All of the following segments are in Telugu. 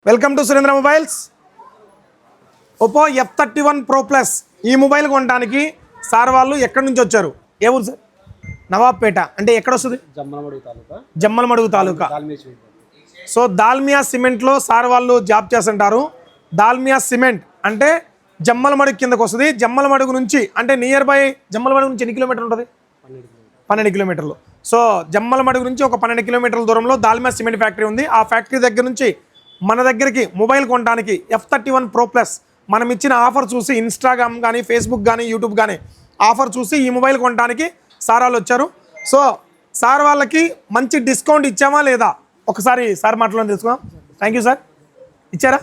Welcome to Surendra mobiles. Oppo F31 Pro Plus ఈ మొబైల్ కొనడానికి సార్ వాళ్ళు ఎక్కడి నుంచి వచ్చారు? ఏ ఊరు సార్? నవాబ్పేట. అంటే ఎక్కడ వస్తుంది? జమ్మలమడుగు తాలూకా. సో దాల్మియా సిమెంట్లో సార్ వాళ్ళు జాబ్ చేస్తుంటారు. దాల్మియా సిమెంట్ అంటే జమ్మలమడుగు కిందకు వస్తుంది. జమ్మలమడుగు నుంచి అంటే నియర్ బై జమ్మలమడుగు నుంచి ఎన్ని కిలోమీటర్ ఉంటుంది? 12 కిలోమీటర్లు. సో జమ్మలమడుగు నుంచి ఒక 12 కిలోమీటర్ల దూరంలో దాల్మియా సిమెంట్ ఫ్యాక్టరీ ఉంది. ఆ ఫ్యాక్టరీ దగ్గర నుంచి మన దగ్గరికి మొబైల్ కొనడానికి F31 Pro Plus మనం ఇచ్చిన ఆఫర్ చూసి ఇన్స్టాగ్రామ్ కానీ ఫేస్బుక్ కానీ యూట్యూబ్ కానీ ఆఫర్ చూసి ఈ మొబైల్ కొనడానికి సార్ వాళ్ళు వచ్చారు. సో సార్ వాళ్ళకి మంచి డిస్కౌంట్ ఇచ్చామా లేదా ఒకసారి సార్ మాటలో తెలుసుకుందాం. Thank you sir. ఇచ్చారా?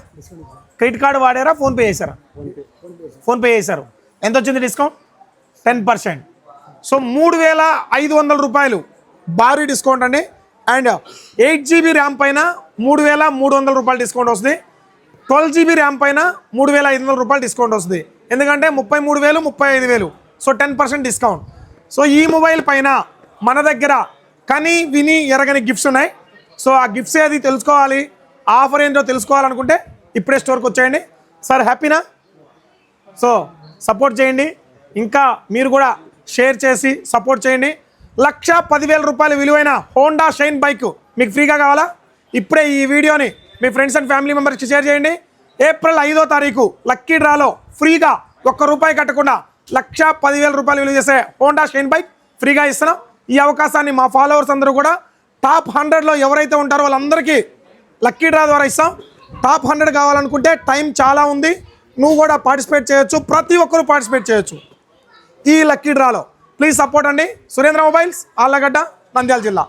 క్రెడిట్ కార్డు వాడారా? ఫోన్పే చేశారా? ఫోన్పే చేశారు. ఎంత వచ్చింది డిస్కౌంట్? 10%. సో 3,500 రూపాయలు భారీ డిస్కౌంట్ అండి. అండ్ 8 GB ర్యామ్ పైన 3,300 రూపాయలు డిస్కౌంట్ వస్తుంది. 12 GB ర్యామ్ పైన 3,500 రూపాయలు డిస్కౌంట్ వస్తుంది. ఎందుకంటే 33,000 35,000. So 10% discount. సో ఈ మొబైల్ పైన మన దగ్గర కానీ విని ఎరగని గిఫ్ట్స్ ఉన్నాయి. సో ఆ గిఫ్ట్స్ ఏది తెలుసుకోవాలి, ఆఫర్ ఏంటో తెలుసుకోవాలనుకుంటే ఇప్పుడే స్టోర్కి వచ్చేయండి. సార్ హ్యాపీనా? సో సపోర్ట్ చేయండి. ఇంకా మీరు కూడా షేర్ చేసి సపోర్ట్ చేయండి. 1,10,000 రూపాయల విలువైన హోండా షైన్ బైక్ మీకు ఫ్రీగా కావాలా? ఇప్పుడే ఈ వీడియోని మీ ఫ్రెండ్స్ అండ్ ఫ్యామిలీ మెంబర్స్కి షేర్ చేయండి. ఏప్రిల్ 5వ తారీఖు లక్కీ డ్రాలో ఫ్రీగా ₹1 కట్టకుండా 1,10,000 రూపాయలు విలువ చేసే హోండా షైన్ బైక్ ఫ్రీగా ఇస్తున్నాం. ఈ అవకాశాన్ని మా ఫాలోవర్స్ అందరూ కూడా టాప్ 100లో ఎవరైతే ఉంటారో వాళ్ళందరికీ లక్కీ డ్రా ద్వారా ఇస్తాం. టాప్ 100 కావాలనుకుంటే టైం చాలా ఉంది. నువ్వు కూడా పార్టిసిపేట్ చేయొచ్చు. ప్రతి ఒక్కరూ పార్టిసిపేట్ చేయొచ్చు ఈ లక్కీ డ్రాలో. ప్లీజ్ సపోర్ట్ అండి. సురేంద్ర మొబైల్స్, ఆళ్ళగడ్డ, నంద్యాల జిల్లా.